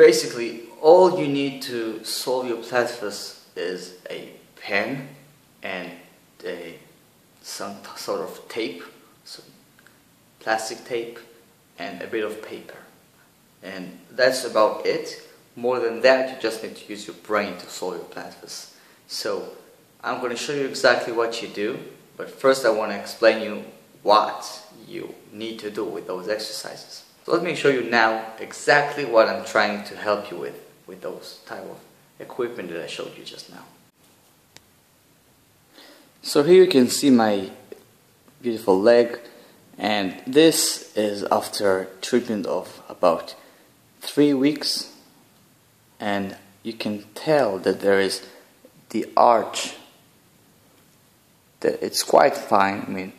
basically all you need to solve your Platfus is a pen and some sort of tape, some plastic tape and a bit of paper, and that's about it. More than that, you just need to use your brain to solve your Platfus. So I'm going to show you exactly what you do, but first I want to explain you what you need to do with those exercises. So let me show you now exactly what I'm trying to help you with those type of equipment that I showed you just now. So here you can see my beautiful leg, and this is after treatment of about 3 weeks, and you can tell that there is the arch, that it's quite fine. I mean,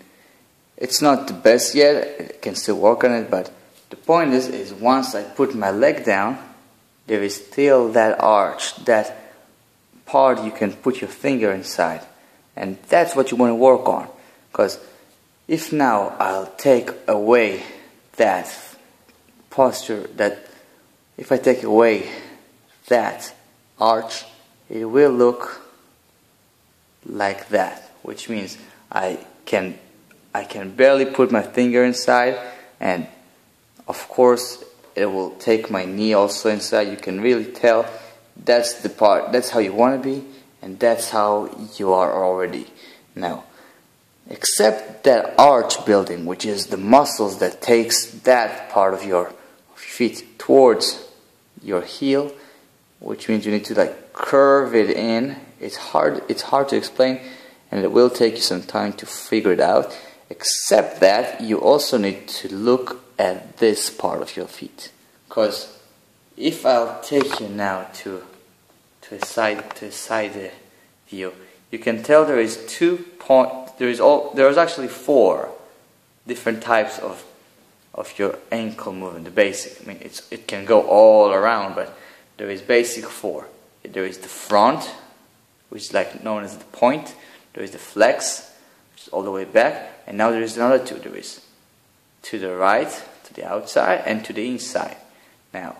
it's not the best yet, I can still work on it, but the point is once I put my leg down, there is still that arch, that part you can put your finger inside, and that's what you want to work on. Because if now I'll take away that posture, that if I take away that arch, it will look like that, which means I can barely put my finger inside, and of course it will take my knee also inside. You can really tell that's the part, that's how you want to be, and that's how you are already now. Except that arch building, which is the muscles that takes that part of your feet towards your heel, which means you need to like curve it in. It's hard to explain, and it will take you some time to figure it out. Except that you also need to look at this part of your feet, because if I'll take you now to a side view, you can tell there is there's actually 4 different types of your ankle movement. The basic, I mean, it can go all around, but there is basic 4. There is the front, which is like known as the point. There is the flex, which is all the way back, and now there is another 2. There is to the right, to the outside, and to the inside. Now,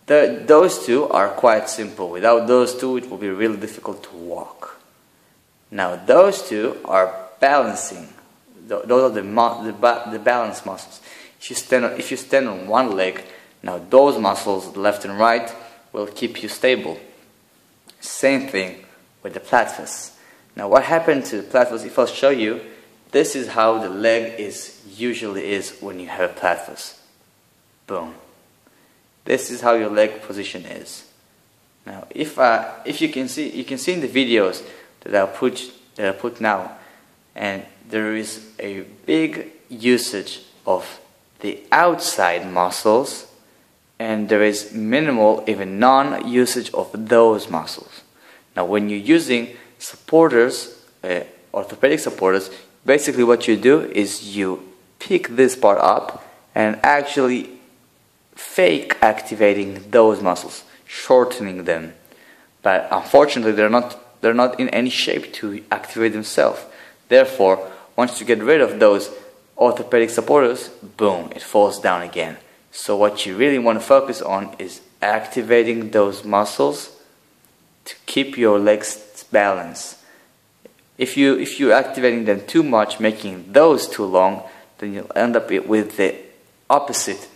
those 2 are quite simple. Without those 2, it will be really difficult to walk. Now, those 2 are balancing. Those are the balance muscles. If you stand on one leg, now those muscles, left and right, will keep you stable. Same thing with the Platfus. Now, what happened to the Platfus? If I'll show you, this is how the leg usually is when you have a Platfus. Boom. This is how your leg position is. Now, if you can see in the videos that I'll put now, and there is a big usage of the outside muscles, and there is minimal, even non-usage of those muscles. Now, when you're using supporters, orthopedic supporters, basically what you do is you pick this part up and actually fake activating those muscles, shortening them. But unfortunately, they're not in any shape to activate themselves. Therefore, once you get rid of those orthopedic supporters, boom, it falls down again. So what you really want to focus on is activating those muscles to keep your legs balanced. If you're activating them too much, making those too long, then you'll end up with the opposite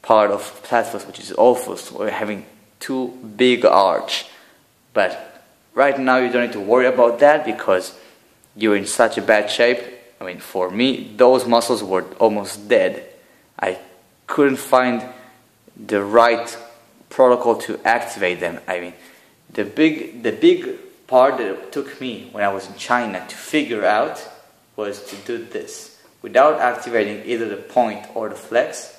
part of Platfus, which is Olfus, where you're having too big arch. But right now you don't need to worry about that because you're in such a bad shape. I mean, for me, those muscles were almost dead. I couldn't find the right protocol to activate them. I mean, the big part that it took me when I was in China to figure out was to do this. Without activating either the point or the flex,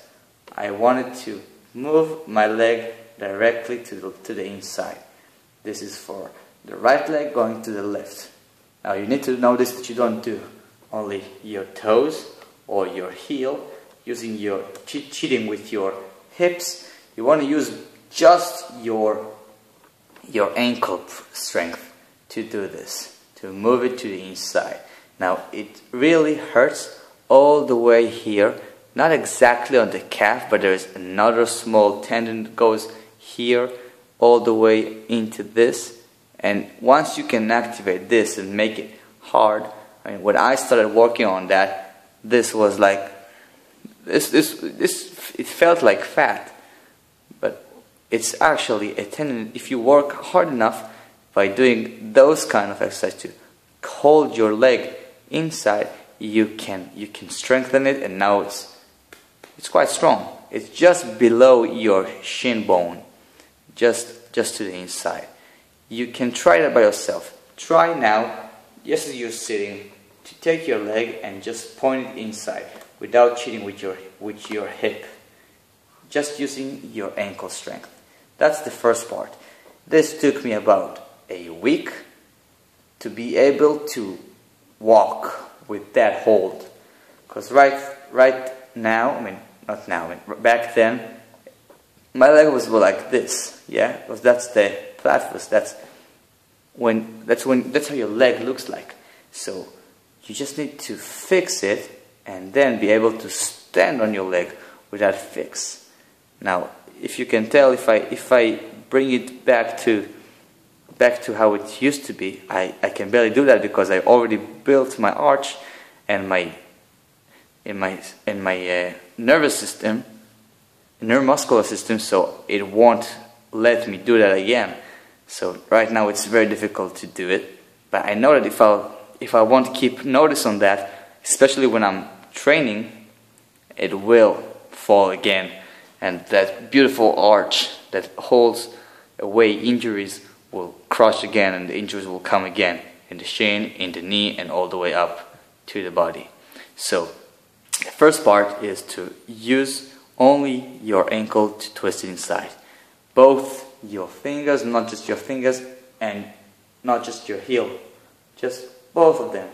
I wanted to move my leg directly to the inside. This is for the right leg going to the left. Now you need to notice that you don't do only your toes or your heel, using your cheating with your hips. You want to use just your ankle strength to do this, to move it to the inside. Now it really hurts all the way here not exactly on the calf, but there is another small tendon that goes here all the way into this. And once you can activate this and make it hard, I mean, when I started working on that, this was like this. It felt like fat, but it's actually a tendon. If you work hard enough by doing those kind of exercises to hold your leg inside, you can strengthen it, and now it's quite strong. It's just below your shin bone, just to the inside. You can try that by yourself. Try now, just as you're sitting, to take your leg and just point it inside without cheating with your hip, just using your ankle strength. That's the first part. This took me about a week to be able to walk with that hold, because right now, I mean not now, I mean back then, my leg was like this, yeah, because that's the platfus. That's how your leg looks like. So you just need to fix it and then be able to stand on your leg with that fix. Now, if you can tell, if I bring it back to how it used to be, I can barely do that because I already built my arch and my nervous system, neuromuscular system, so it won't let me do that again. So right now it's very difficult to do it, but I know that if I won't keep notice on that, especially when I'm training, it will fall again, and that beautiful arch that holds away injuries will crush again, and the injuries will come again in the shin, in the knee, and all the way up to the body. So the first part is to use only your ankle to twist it inside. Both your fingers, not just your fingers, and not just your heel, just both of them.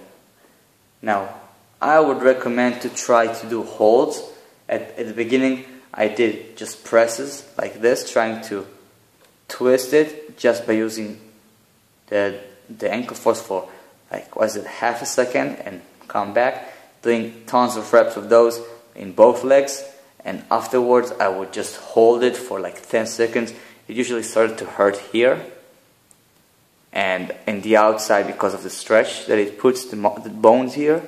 Now, I would recommend to try to do holds. At the beginning, I did just presses like this, trying to twist it just by using the ankle force for like, half a second, and come back, doing tons of reps of those in both legs, and afterwards I would just hold it for like 10 seconds. It usually started to hurt here and in the outside because of the stretch that it puts the bones here,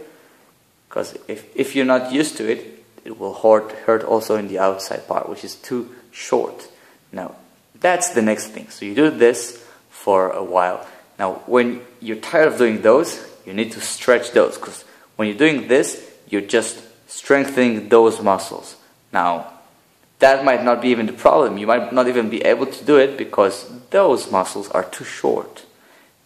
because if you're not used to it, it will hurt also in the outside part, which is too short. Now that's the next thing. So you do this for a while. Now when you're tired of doing those, you need to stretch those, because when you're doing this, you're just strengthening those muscles. Now that might not be even the problem. You might not even be able to do it because those muscles are too short.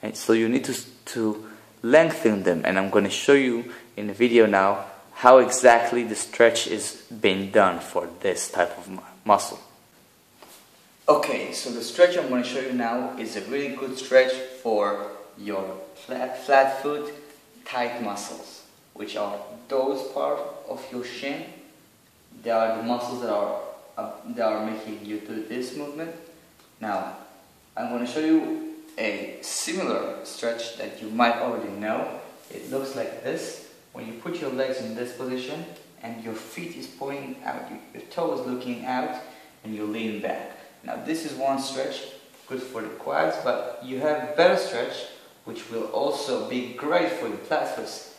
And so you need to lengthen them. And I'm going to show you in the video now how exactly the stretch is being done for this type of muscle. Okay, so the stretch I'm going to show you now is a really good stretch for your flat foot tight muscles, which are those parts of your shin. They are the muscles that are making you do this movement. Now, I'm going to show you a similar stretch that you might already know. It looks like this. When you put your legs in this position and your feet is pointing out, your toe is looking out, and you lean back. Now this is one stretch, good for the quads, but you have better stretch, which will also be great for your platfus.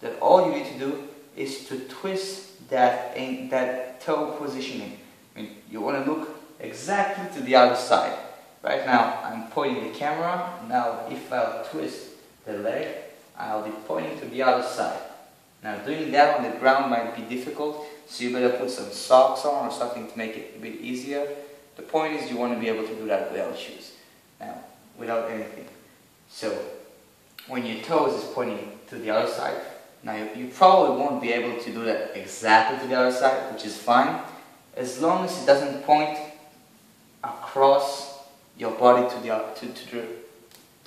That all you need to do is to twist that toe positioning. I mean, you want to look exactly to the other side. Right now I'm pointing the camera. Now if I'll twist the leg, I'll be pointing to the other side. Now doing that on the ground might be difficult, so you better put some socks on or something to make it a bit easier. The point is you want to be able to do that without shoes. Now, without anything. So when your toes is pointing to the other side, now you probably won't be able to do that exactly to the other side, which is fine, as long as it doesn't point across your body to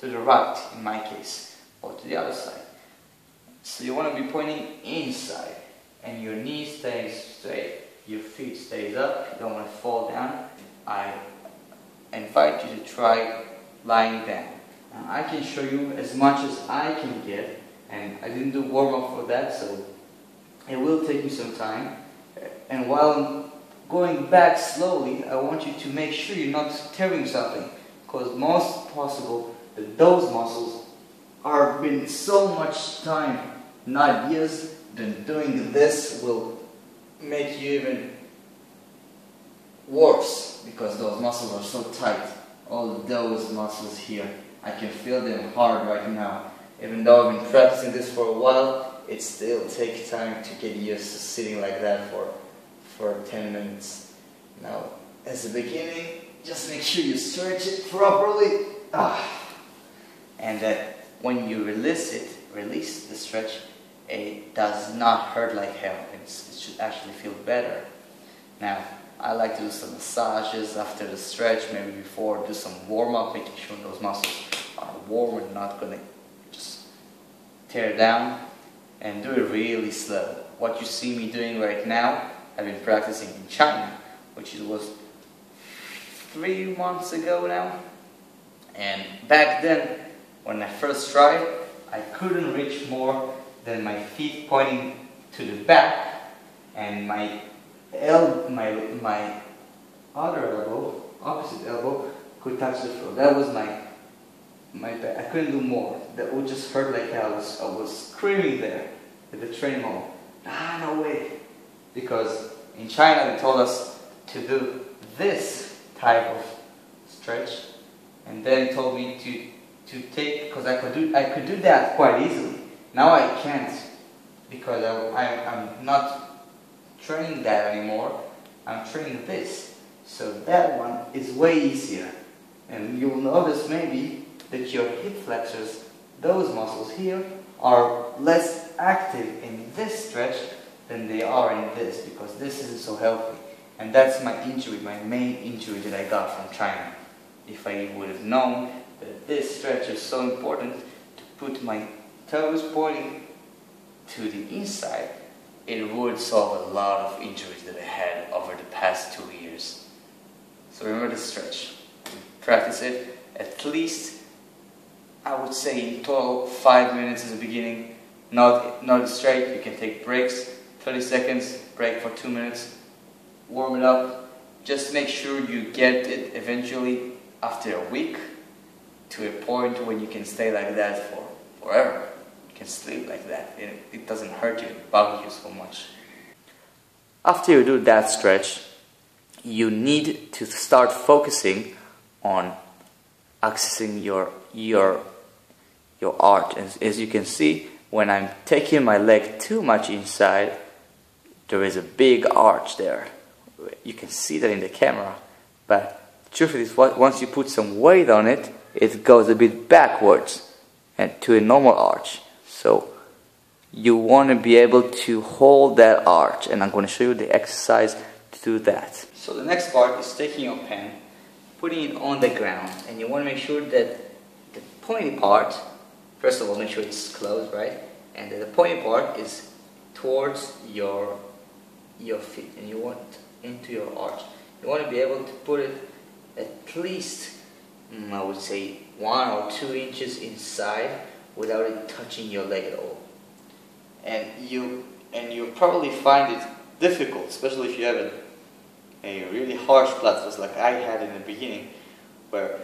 the right, in my case, or to the other side. So you want to be pointing inside, and your knee stays straight, your feet stays up, you don't want to fall down. I invite you to try lying down. Now I can show you as much as I can get, and I didn't do warm-up for that, so it will take me some time. And while I'm going back slowly, I want you to make sure you're not tearing something, because most possible that those muscles are been so much time not used, then doing this will make you even worse, because those muscles are so tight. All those muscles here, I can feel them hard right now. Even though I've been practicing this for a while, it still takes time to get used to sitting like that for 10 minutes. Now, as a beginning, just make sure you stretch it properly. And that when you release the stretch, it does not hurt like hell. It should actually feel better. Now, I like to do some massages after the stretch, maybe before, do some warm-up, making sure those muscles are warm and not going to just tear down, and do it really slow. What you see me doing right now, I've been practicing in China, which was 3 months ago now. And back then, when I first tried, I couldn't reach more than my feet pointing to the back, and my other elbow, opposite elbow, could touch the floor. That was my back. I couldn't do more. That would just hurt like hell. I was screaming there at the training hall. No way. Because in China they told us to do this type of stretch, and then told me to take, because I could do that quite easily. Now I can't, because I'm not training that anymore. I'm training this. So that one is way easier. And you'll notice maybe that your hip flexors, those muscles here, are less active in this stretch than they are in this, because this isn't so healthy. And that's my injury, my main injury that I got from China. If I would have known that this stretch is so important to put my toes pointing to the inside, it would solve a lot of injuries that I had over the past 2 years. So remember the stretch. Practice it at least, I would say in total 5 minutes at the beginning. Not straight, you can take breaks, 30 seconds, break for 2 minutes, warm it up. Just make sure you get it eventually after a week to a point when you can stay like that for forever. You can sleep like that. It doesn't hurt you, it bug you so much. After you do that stretch, you need to start focusing on accessing your arch. As you can see, when I'm taking my leg too much inside, there is a big arch there. You can see that in the camera, but the truth is, once you put some weight on it, it goes a bit backwards and to a normal arch. So you want to be able to hold that arch, and I'm going to show you the exercise to do that. So the next part is taking your pen, putting it on the ground, and you want to make sure that the pointy part, first of all, make sure it's closed, right? And the pointy part is towards your feet, and you want into your arch. You want to be able to put it at least, I would say, 1 or 2 inches inside without it touching your leg at all. And you'll probably find it difficult, especially if you have a really harsh platfus like I had in the beginning, where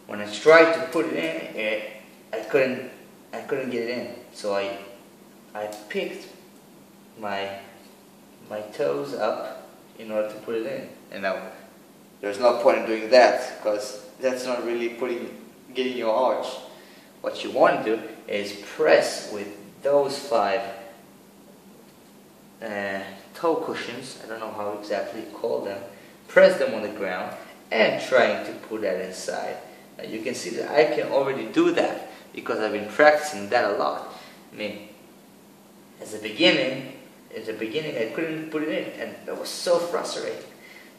when I tried to put it in, I couldn't get it in. So I picked my toes up in order to put it in. And now there's no point in doing that, because that's not really getting your arch. What you want to do is press with those 5 toe cushions, I don't know how exactly you call them, press them on the ground and trying to put that inside. Now you can see that I can already do that because I've been practicing that a lot. I mean, at the beginning I couldn't put it in, and that was so frustrating.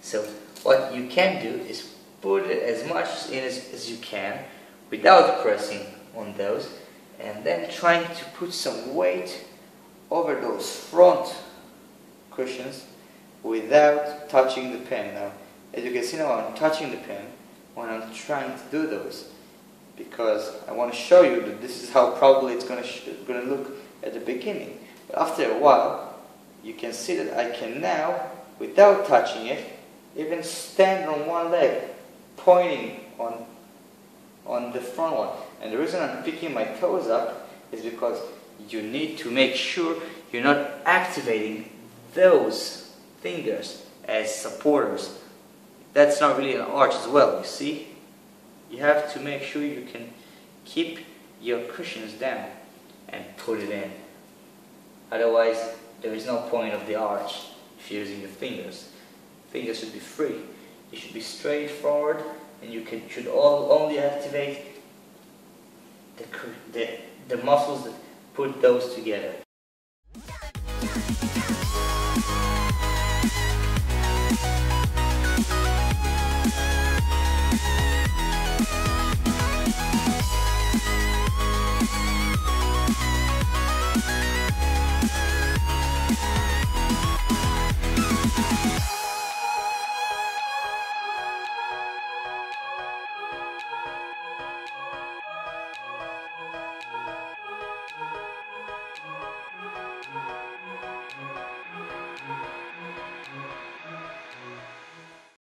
So what you can do is put it as much in as you can without pressing on those, and then trying to put some weight over those front cushions without touching the pen. Now, as you can see now, I'm touching the pen when I'm trying to do those, because I want to show you that this is how probably it's going to look at the beginning. But after a while, you can see that I can now, without touching it, even stand on one leg, pointing on the front one. And the reason I'm picking my toes up is because you need to make sure you're not activating those fingers as supporters. That's not really an arch as well, you see? You have to make sure you can keep your cushions down and put it in. Otherwise, there is no point of the arch if you're using your fingers. Fingers should be free. You should be straight forward, and you should only activate the muscles that put those together.